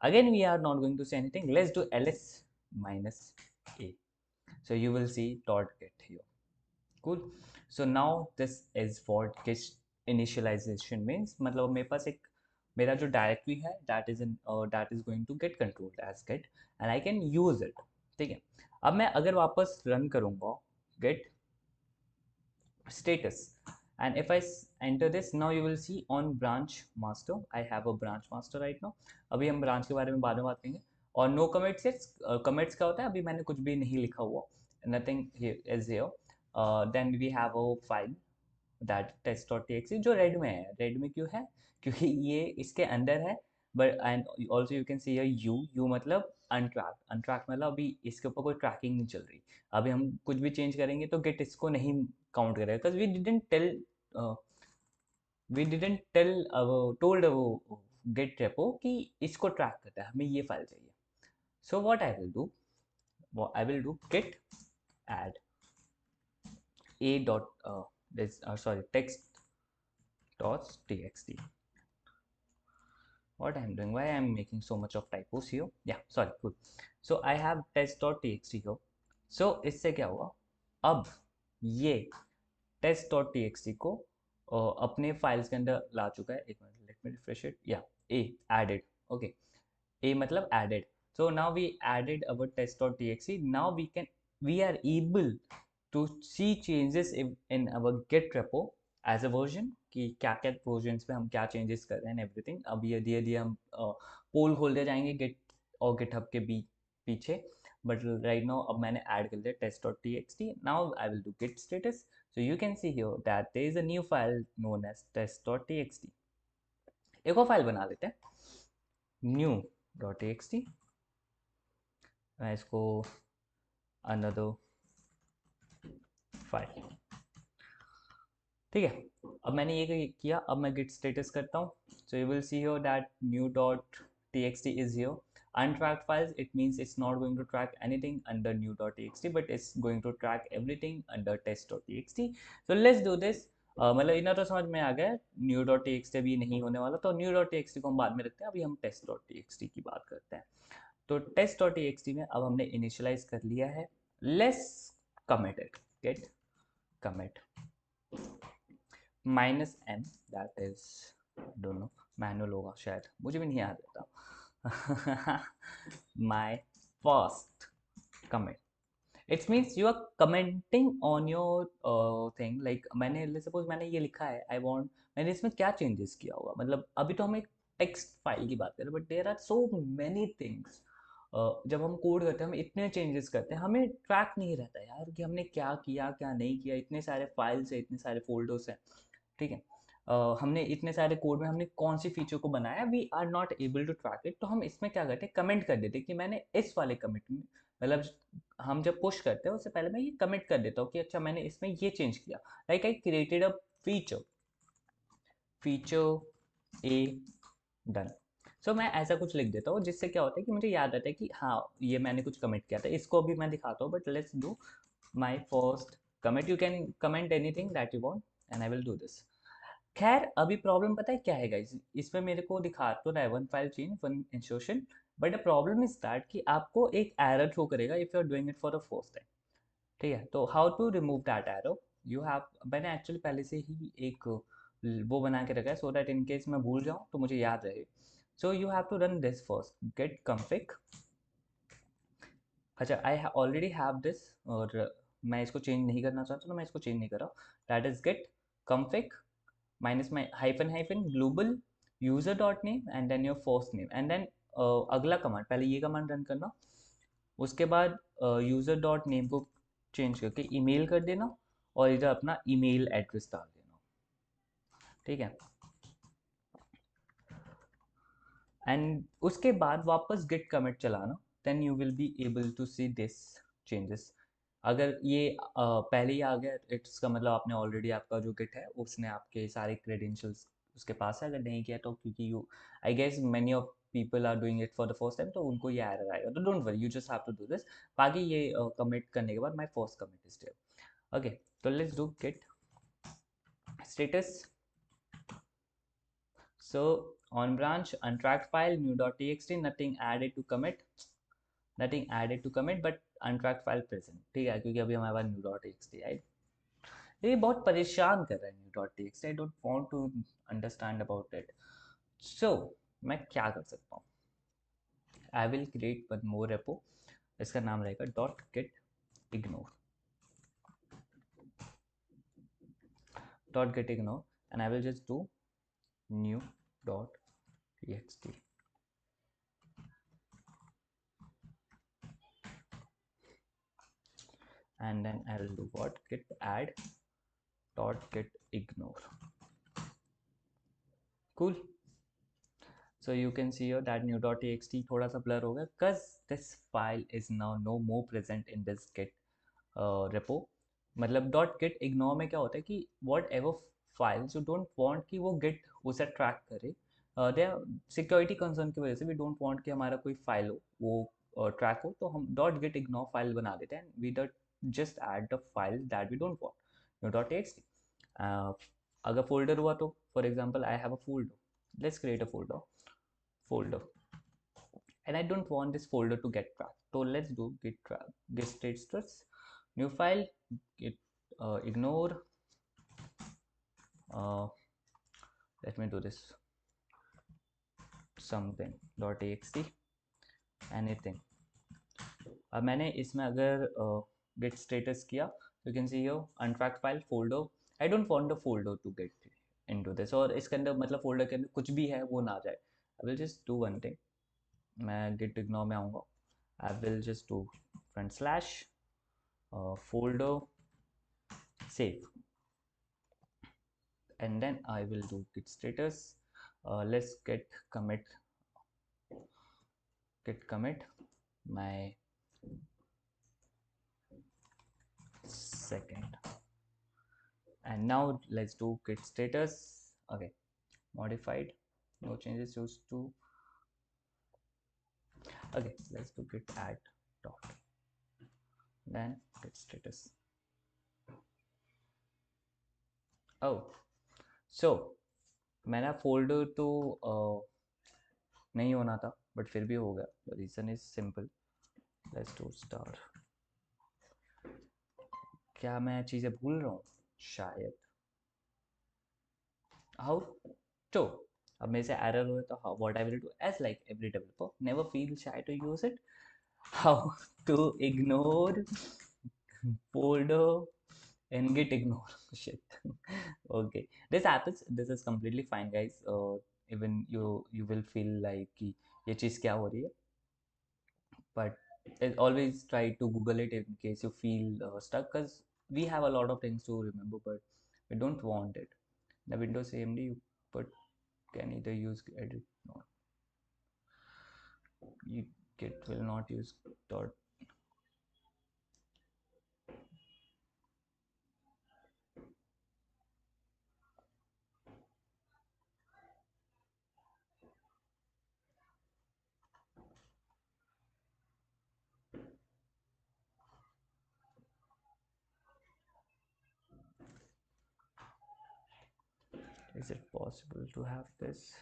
Again, we are not going to see anything. Let's do ls minus a. So you will see dot get here. Cool. So now this is what git initialization means. मतलब मेरे पास एक मेरा जो directory है that is going to get controlled as git and I can use it. ठीक है. अब मैं अगर वापस रन करूँगा git status and if I enter this, now you will see on branch master I have a branch master right now. अभी हम branch के बारे में बाद में बात करेंगे. और no commits is commits क्या होता है, अभी मैंने कुछ भी नहीं लिखा हुआ, nothing here is here. Then we have a file that test.txt जो रेड में है. रेड में क्यों है? क्योंकि ये इसके अंदर है. But and also you can C you मतलब अनट्रैक्ड. अनट्रैक्ड मतलब अभी इसके ऊपर कोई ट्रैकिंग नहीं चल रही. अभी हम कुछ भी चेंज करेंगे तो गेट इसको नहीं काउंट करेगा because we didn't tell told Git repo कि इसको ट्रैक करता है, हमें ये फाइल चाहिए. So what I will do Git add a dot this sorry text dot txt. What I'm doing, why I'm making so much of typos here? Yeah, sorry, cool. So I have test.txt here. So इससे क्या हुआ, अब ये test.txt को अपने files के अंदर ला चुका है. एक minute, let me refresh it. या a added, okay, a मतलब added. So now we added our test.txt. Now we are able to see changes in our git repo as a version कि क्या क्या वर्जन पे हम क्या changes कर रहे हैं एवरीथिंग. अब ये धीरे धीरे हम पोल खोलते जाएंगे गिट और गिटहब के पीछे. बट राइट नाउ अब मैंने ऐड कर लिया test dot T X T. Now I will do Git status. So you can see here that there is a new file known as test dot T X T. एक और file बना लेते हैं, new dot T X T. मैं इसको another file, ठीक है. अब मैंने ये किया, अब मैं git status करता हूँ. So you will see here that new dot txt is here. Untracked files, it means it's not going to track anything under new dot txt, but it's going to track everything under test dot txt. So let's do this. मतलब इतना तो समझ में आ गया, new dot T X T अभी नहीं होने वाला, तो new dot T X T को हम बाद में रखते हैं. अभी हम test dot T X T की बात करते हैं. तो test dot T X T में अब हमने इनिशियलाइज कर लिया है. Let's commit it. Git commit -m, that is don't know, manual होगा शायद, मुझे भी नहीं याद रहता. My first comment, it's means you are commenting on your thing. Like मैंने सपोज मैंने ये लिखा है आई वांट, मैंने इसमें क्या चेंजेस किया होगा. मतलब अभी तो हम एक टेक्स्ट फाइल की बात करें, but there are so many things. जब हम कोड करते हैं हम इतने चेंजेस करते हैं, हमें ट्रैक नहीं रहता यार कि हमने क्या किया क्या नहीं किया. इतने सारे फाइल्स है, इतने सारे फोल्डर्स हैं, ठीक है. हमने इतने सारे कोड में हमने कौन सी फीचर को बनाया, we are not able to track it. तो हम इसमें क्या करते हैं, कमेंट कर देते कि मैंने इस वाले कमिट में, मतलब हम जब पुश करते हैं उससे पहले मैं ये कमिट कर देता हूँ कि अच्छा मैंने इसमें ये चेंज किया. Like I created a feature A done. So मैं ऐसा कुछ लिख देता हूँ जिससे क्या होता है कि मुझे याद आता है कि हाँ ये मैंने कुछ कमिट किया था. इसको भी मैं दिखाता हूँ, but let's do my first commit. You can comment anything that you want and I will do this. खैर अभी प्रॉब्लम पता है क्या है गाइस, इसमें मेरे को दिखा तो रहा है one file change one insertion, but the problem is that कि आपको एक एरर शो करेगा if you are doing it for the first time. ठीक है, तो how to remove that error, you have, मैंने एक्चुअली पहले से ही एक वो बना के रखा है सो दैट इन केस मैं भूल जाऊँ तो मुझे याद रहे. So you have to run this first, Git config. अच्छा आई ऑलरेडी हैव दिस, और मैं इसको चेंज नहीं करना चाहता तो मैं इसको चेंज नहीं कर रहा. That is git config minus my hyphen hyphen global user dot name and then your first name and then अगला कमांड, पहले ये कमांड रन करना. उसके बाद यूजर डॉट नेम को चेंज करके ईमेल कर देना और इधर अपना ईमेल एड्रेस डाल देना. ठीक है, एंड उसके बाद वापस गिट कमिट चलाना. Then you will be able to see this changes. अगर ये पहले ही आ गया इसका मतलब आपने ऑलरेडी, आपका जो गिट है उसने आपके सारे क्रेडेंशियल्स उसके पास है. अगर नहीं किया तो क्योंकि you, I guess many of people are doing it for the first time, तो उनको ये एरर आएगा. तो don't worry, you just have to do this. बाकी ये कमिट करने के बाद my first commit is there. Okay, तो let's do Git status. So on branch untracked file new.txt, nothing added to commit, nothing added to commit, but untracked file present, ठीक है, क्योंकि अभी हमारे पास न्यू डॉट टी आई, ये बहुत परेशान कर रहा है new dot T I don't want to understand about it. So मैं क्या कर सकता हूँ, I will create one more repo, इसका नाम रहेगा dot git ignore, and I will just do new dot txt, and then I will do what, git add dot get ignore. Cool. So you can see here that new dot txt थोड़ा सा blur हो गया because this file is now no more present in this git repo. मतलब dot git ignore में क्या होता है कि what ever files you don't want कि वो गेट उसे ट्रैक करे, दे सिक्योरिटी कंसर्न की वजह से वी डोंट वांट कि हमारा कोई फाइल हो वो ट्रैक हो, तो हम डॉट गेट इग्नोर फाइल बना देते हैं, we dot just add the file that we don't want new dot T. अगर फोल्डर हुआ तो for example I have a folder, let's create a folder and I don't want this folder to get tracked. So let's do git track, git status, new file, git ignore. Uh, Let me do this something .txt anything. अब मैंने इसमें अगर git status किया, you can see here untracked file folder. I don't want the folder to get into this, और इसके अंदर मतलब folder के अंदर कुछ भी है वो ना जाए. I will just do one thing. मैं git ignore में आऊँगा. I will just do front slash folder save, and then I will do git status. Let's git commit my second, and now let's do git status. Okay, modified, no changes used to. Okay, let's do git add dot, then git status. Oh, so मेरा folder तो नहीं होना था but फिर भी हो गया. The reason is simple, let's do star. क्या मैं चीज़ें भूल रहा हूँ शायद. हाउ तो अब मेरे से एरर हुआ तो what I will do as like every developer, never feel shy to use it. How to ignore folder and git ignore shit. Okay, this happens, this is completely fine guys. Even you will feel like कि ये चीज़ क्या हो रही है, but always try to google it in case you feel stuck, because we have a lot of things to remember but we don't want it. The Windows AMD you but can either use edit, no, you git will not use dot. Is it possible to have this?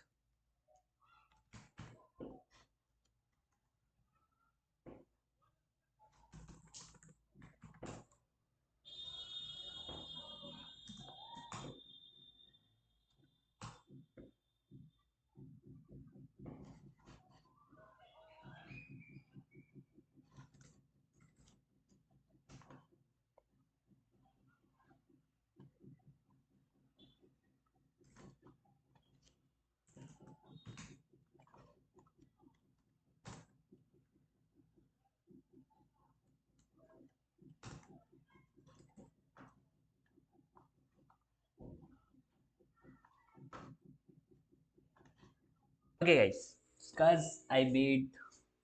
Okay guys, because I made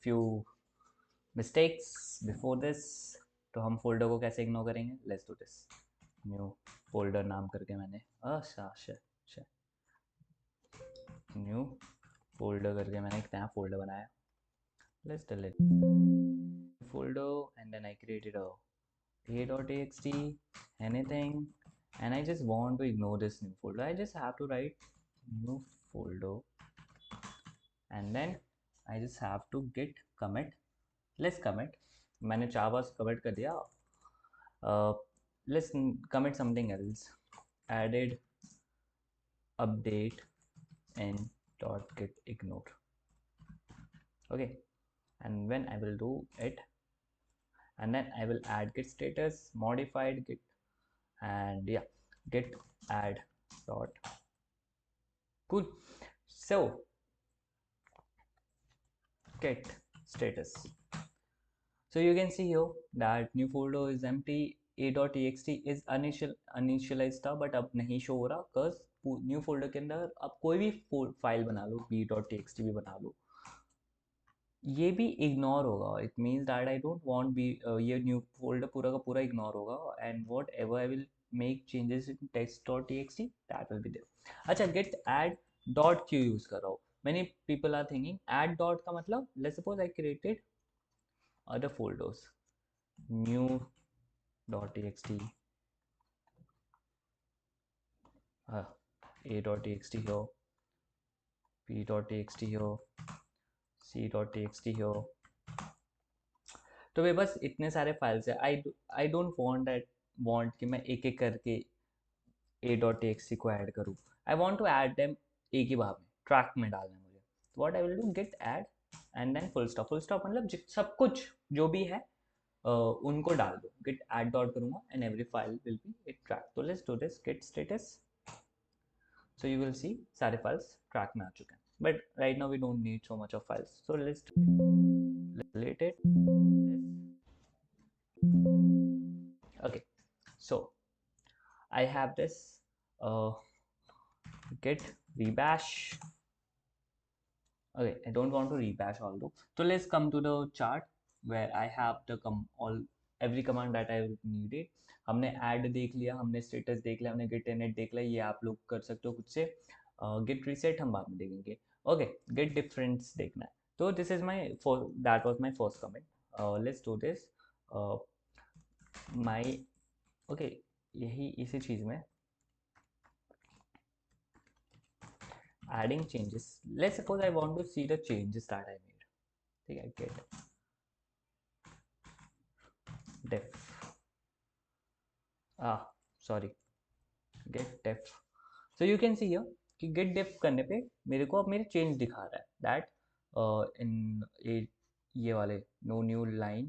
few mistakes before this, तो हम folder को कैसे ignore करेंगे. Let's do this. New folder नाम करके मैंने new folder करके मैंने एक नया फोल्डर बनाया. Let's delete folder and then I created a a.txt anything, and I just want to ignore this new folder. I just have to write new folder, and then I just have to git commit. Let's commit मैंने Java comment कर दिया. Let's commit something else. Added update and dot get ignore. Okay, and when I will do it, and then I will add git status modified git, and yeah, git add dot. Cool. So git status. So you can see here that new folder is empty. A.txt is initialized था but अब नहीं show हो रहा cause new folder के अंदर आप कोई भी फाइल बना लो, b.txt भी बना लो, ये भी इग्नोर होगा. It means that I don't want be, ये न्यू फोल्डर पूरा का पूरा इग्नोर होगा and whatever I will make changes in text.txt that will be there. अच्छा, गेट ऐड डॉट क्यों यूज कर रहा हूँ? Many people are thinking add dot का मतलब, let's suppose I created other folders, new .txt, a.txt here, p.txt here, c.txt here. तो वे बस इतने सारे फाइल्स है. आई डोंट वांट कि मैं एक एक करके a.txt को ऐड करूँ. I want to add them एक ही बार में, ट्रैक में डालना है मुझे. What I will do, git add and then full stop. Full stop मतलब सब कुछ जो भी है उनको डाल दो. गेट ऐड डॉट करूँगा and every file will be a track. तो let's do this, git status. So you will see सारे files track में आ चुके हैं. But right now we don't need so much of files. So let's delete it. Okay. So I have this git rebash. Okay, I don't want to rebash all those. So let's come to the chart where I have the every command that I needed. हमने add देख लिया, हमने status देख लिया, हमने git init देख लिया. ये आप लोग कर सकते हो खुद से. Git reset हम बाद में देखेंगे. Okay, git difference देखना है. तो this is that was my first comment. Let's do this. My okay, यही इसी चीज में adding changes. Let's suppose I want to see the changes that I made. ठीक है, get def, sorry, get def. So you can see here कि get def करने पे मेरे को अब मेरे change दिखा रहा है that in ये वाले no new line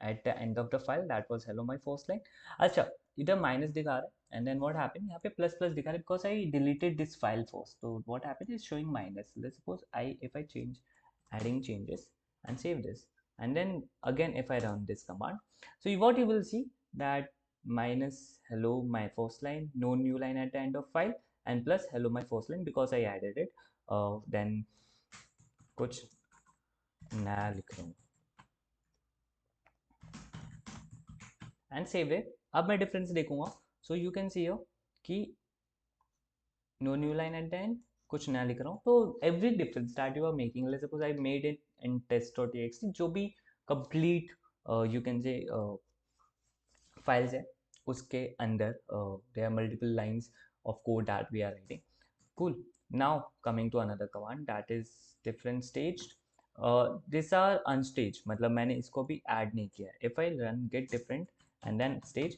at the end of the file that was hello my first line. अच्छा, इधर माइनस दिखा रहा है and then what happened, यहाँ पे प्लस प्लस दिखा रहा है because I deleted this file first. So what happened is showing minus. Let's suppose if I change adding changes and save this, and then again if I run this command, so what you will see that minus hello my first line, no new line at the end of file, and plus hello my first line because I added it. Then कुछ नया लिख रहा हूँ and save it. अब मैं difference देखूंगा. सो you can see कि no new line at the end, कुछ नया लिख रहा हूँ. तो every difference that you are making, let's suppose I made it in test.txt, जो भी complete you can say files है उसके अंदर there are multiple lines of code that we are writing. Cool. Now coming to another command that is different staged. These are unstaged, मतलब मैंने इसको भी add नहीं किया है. If I run get different and then stage,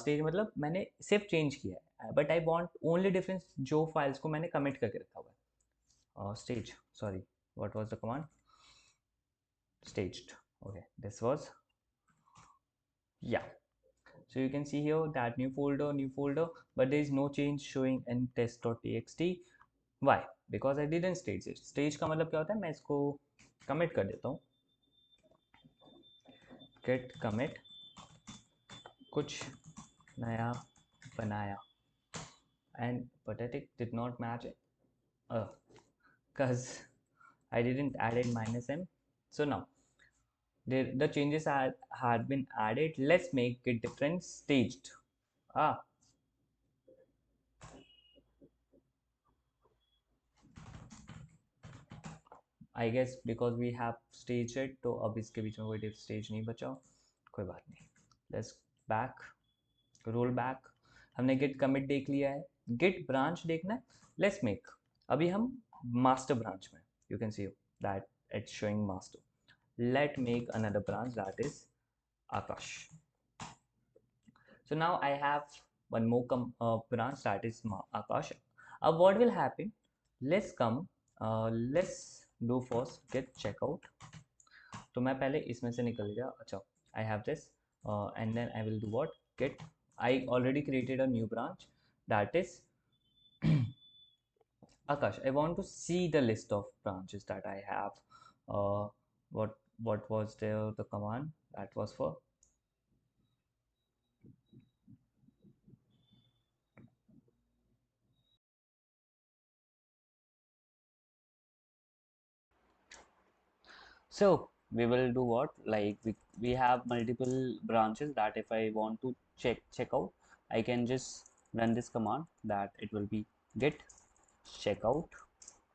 stage मतलब मैंने सिर्फ change किया है, but I want only difference जो files को मैंने commit करके रखा हुआ है. Stage, sorry, what was the command? Staged. Okay, this was, yeah. So you can see here that new folder, but there is no change showing in test.txt. Why? Because I didn't stage it. Stage का मतलब क्या होता है, मैं इसको commit कर देता हूँ. Git commit कुछ नया बनाया, and pathetic did not match it because I didn't added -m. So now the changes had been added. Let's make it different staged. I guess because we have stage it, तो अब इसके बीच में कोई डिफ stage नहीं बचा. कोई बात नहीं. Let's back, roll back. हमने गेट कमिट देख लिया है, गेट ब्रांच देखना है. लेट्स मेक, अभी हम मास्टर ब्रांच में, you can see that it's showing master. Let make another branch that is Akash. So now I have one more branch, that is Akash. What will happen? Let's come. Let's do first get checkout. तो मैं पहले इसमें से निकल गया. अच्छा, I have this, and then I will do what? Get. I already created a new branch, that is Akash. I want to see the list of branches that I have. Uh, what was there? The command that was for. So we will do what? Like we have multiple branches that if I want to check out, I can just run this command that it will be get checkout.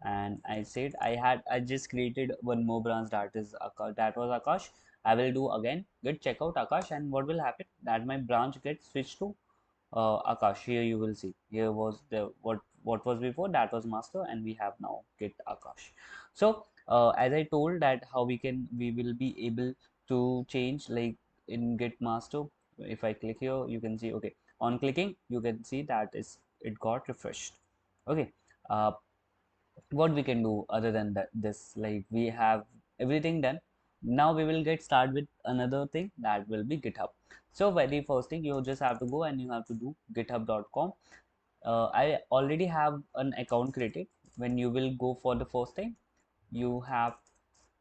And I said I just created one more branch, that is Akash, that was Akash. I will do again get checkout Akash, and what will happen that my branch gets switched to Akash. Here you will see, here was the what was before, that was master, and we have now get Akash. So as I told that how we will be able to change like in get master. If I click here, you can see, okay, on clicking you can see that is it got refreshed. Okay, uh, what we can do other than that, this, like we have everything done. Now we will get started with another thing, that will be GitHub. So very first thing, you just have to go and you have to do github.com. I already have an account created. When you will go for the first time, you have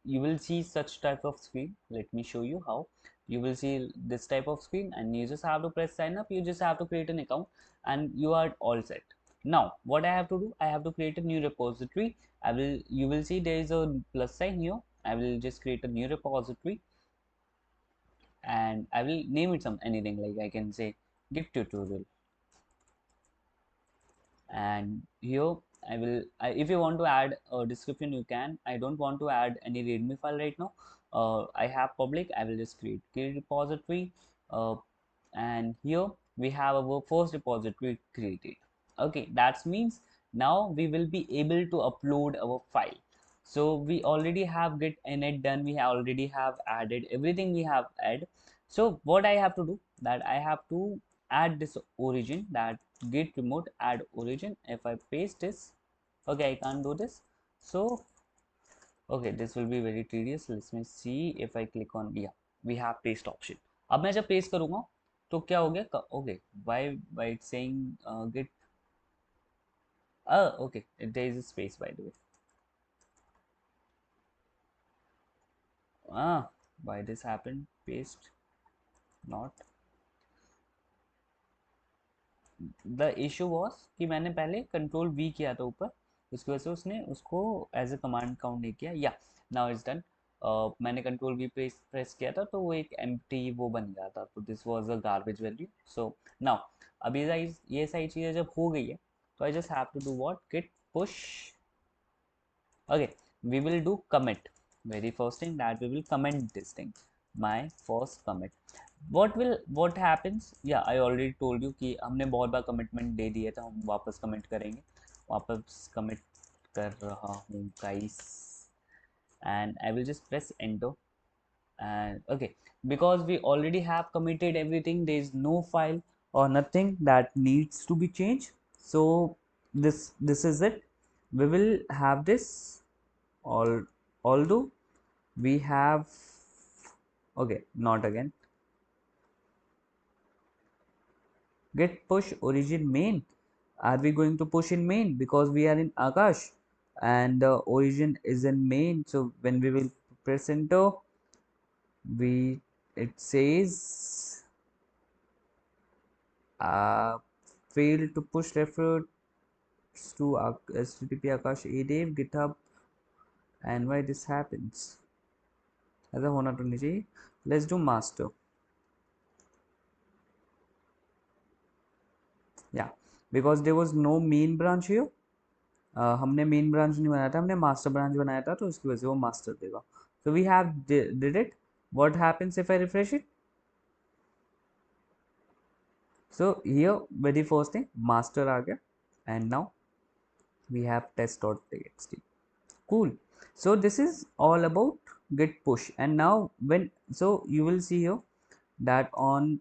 you will see such type of screen. Let me show you how. You will see this type of screen and you just have to press sign up. You just have to create an account and you are all set. Now what I have to do, I have to create a new repository. You will see there is a plus sign here. I will just create a new repository and I will name it some anything, like I can say git tutorial. And here if you want to add a description, you can. I don't want to add any readme file right now. I have public. I will just create git repository, uh, and here we have our first repository created. Okay, that means now we will be able to upload our file. So we already have git init done. We already have added everything we have add. So what I have to do, that I have to add this origin, that git remote add origin. If I paste this, okay, I can't do this. So okay, this will be very tedious. Let me see if I click on, yeah, we have paste option. अब मैं जब paste करूँगा तो क्या हो गया? Okay, why it's saying git, okay, there is a space by the way. Why this happened? Paste not. The issue was कि मैंने पहले कंट्रोल वी किया था ऊपर, उसकी वजह से उसने उसको एज ए कमांड काउंट नहीं किया. या नाउ इज डन. मैंने कंट्रोल वी प्रेस किया था तो वो एक एम्प्टी वो बन गया था, तो this was a garbage value. So now अभी ये सारी चीज़ें जब हो गई है तो I just have to do what, git push. Okay, we will do commit. Very first thing, that we will comment this thing, my first commit. What happens, yeah, I already told you कि हमने बहुत बार commitment दे दिया था, हम वापस commit करेंगे. वापस commit कर रहा हूँ guys, and I will just press enter. And okay, because we already have committed everything, there is no file or nothing that needs to be changed. So this is it. We will have this although we have, okay, not again, get push origin main. Are we going to push in main? Because we are in Akash and the origin is in main. So when we will press enter, we it says failed to push reference to http Akash adev github. And why this happens, ऐसा होना तो नहीं चाहिए. Let's do master. Yeah, because there was no main branch here. हमने main branch नहीं बनाया था, हमने मास्टर ब्रांच बनाया था, तो उसकी वजह से वो मास्टर देगा. So we have did it. What happens if I refresh it? So here very first thing master आ गया and now we have test.txt. Cool. So this is all about git push. And now when, so you will see here that on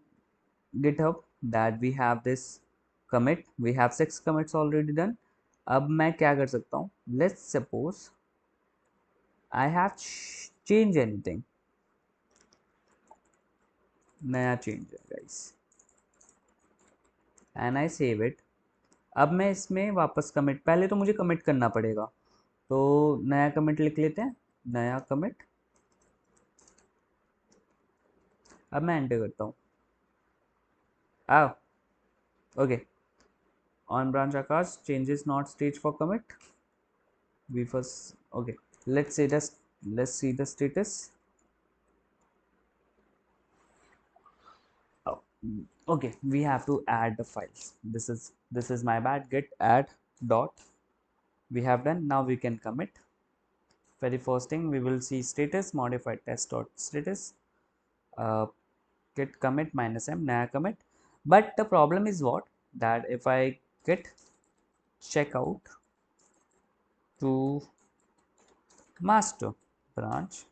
GitHub that we have this commit. We have 6 commits already done. अब मैं क्या कर सकता हूँ? Let's suppose I have changed anything. नया change है guys. And I save it. अब मैं इसमें वापस कमिट, पहले तो मुझे कमिट करना पड़ेगा, तो नया कमिट लिख लेते हैं, नया कमिट। अब मैं एंटर करता हूँ। आओ, okay, on branch Akash changes not stage for commit. We first, okay, let's say this, let's see the status. Oh, okay, we have to add the files. This is my bad. Git add dot, we have done. Now we can commit. Very first thing we will see status modified test dot status, git commit -m naya commit. But the problem is what, that if I git checkout to master branch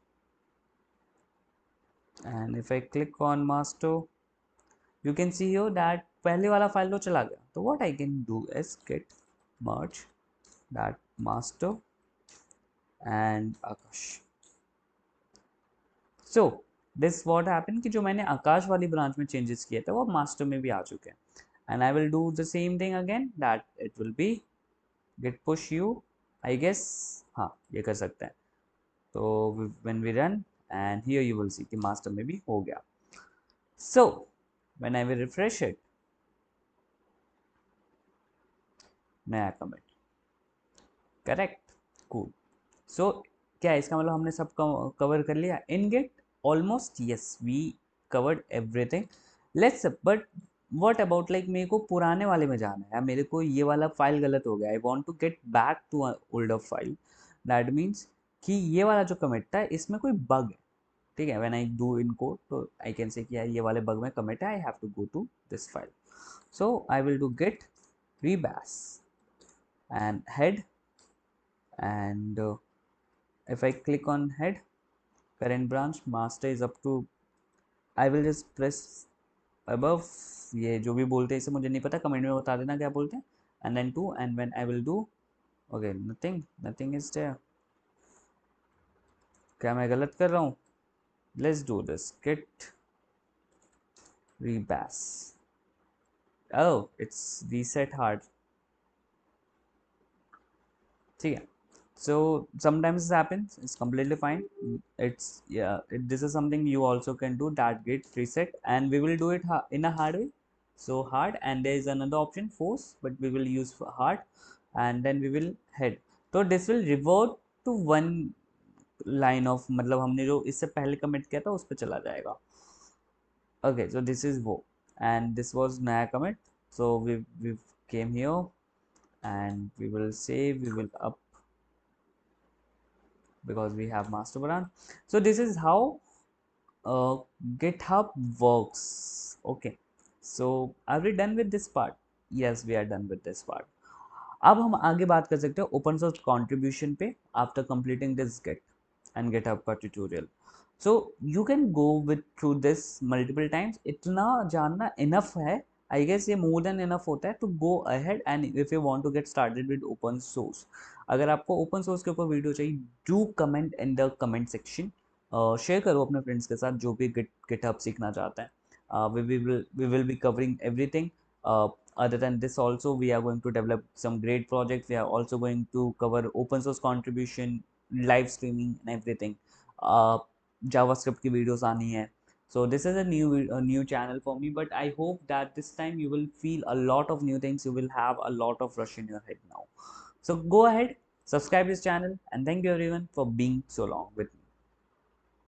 and if I click on master, you can see here that पहले वाला file तो चला गया, तो what I can do is git merge that master and Akash. So this what happened कि जो मैंने आकाश वाली ब्रांच में चेंजेस किए थे वो मास्टर में भी आ चुके हैं. And I will do the same thing again, that it will be git push you, I guess. हाँ, ये कर सकते हैं. तो when we run and here you will see कि मास्टर में भी हो गया. So when I will refresh it, नया कमिट, करेक्ट, कूल. सो क्या है इसका मतलब, हमने सब कवर कर लिया in git almost. Yes, we covered everything. Let's but what about like मेरे को पुराने वाले में जाना है, मेरे को ये वाला फाइल गलत हो गया, I want to get back to older file. That means कि ये वाला जो कमिट था इसमें कोई बग है, ठीक है. When I do in code तो आई कैन से कि यार ये वाले बग में कमिट है, I have to go to this file. So I will do git rebas and head, and if I click on head, current branch master is up to, I will just press above. ये जो भी बोलते हैं इसे मुझे नहीं पता, comment में बता देना क्या बोलते हैं. and then 2 and when I will do, okay, nothing is there. क्या मैं गलत कर रहा हूँ? let's do this git rebas. oh, it's reset hard, ठीक है. So sometimes this happens, it's completely fine. It's, yeah, this is something you also can do, that git reset, and we will do it in a hard way. So hard, and there is another option force, but we will use hard, and then we will head. So this will revert to one line of, मतलब हमने जो इससे पहले commit किया था उस पर चला जाएगा. Okay, so this is वो, and this was नया commit. So we came here and we will save, we will up, because we have master branch. So this is how GitHub works. Okay, so are we done with this part? Yes, we are done with this part. अब हम आगे बात कर सकते हैं open source contribution पे after completing this git and GitHub का tutorial. So you can go with through this multiple times. इतना जानना इनफ है, आई गेस ये मोर देन इनफ होता है to go ahead and if you want to get started with open source. अगर आपको open source के ऊपर वीडियो चाहिए, do comment in the comment section. Share करो अपने फ्रेंड्स के साथ जो भी गिटहब सीखना चाहते हैं. We will be covering everything. Other than this also, we are going to develop some great projects. We are also going to cover open source contribution, live streaming and everything. JavaScript की videos आनी है. So this is a new channel for me, but I hope that this time you will feel a lot of new things. You will have a lot of rush in your head now. So go ahead, subscribe this channel, and thank you everyone for being so long with me.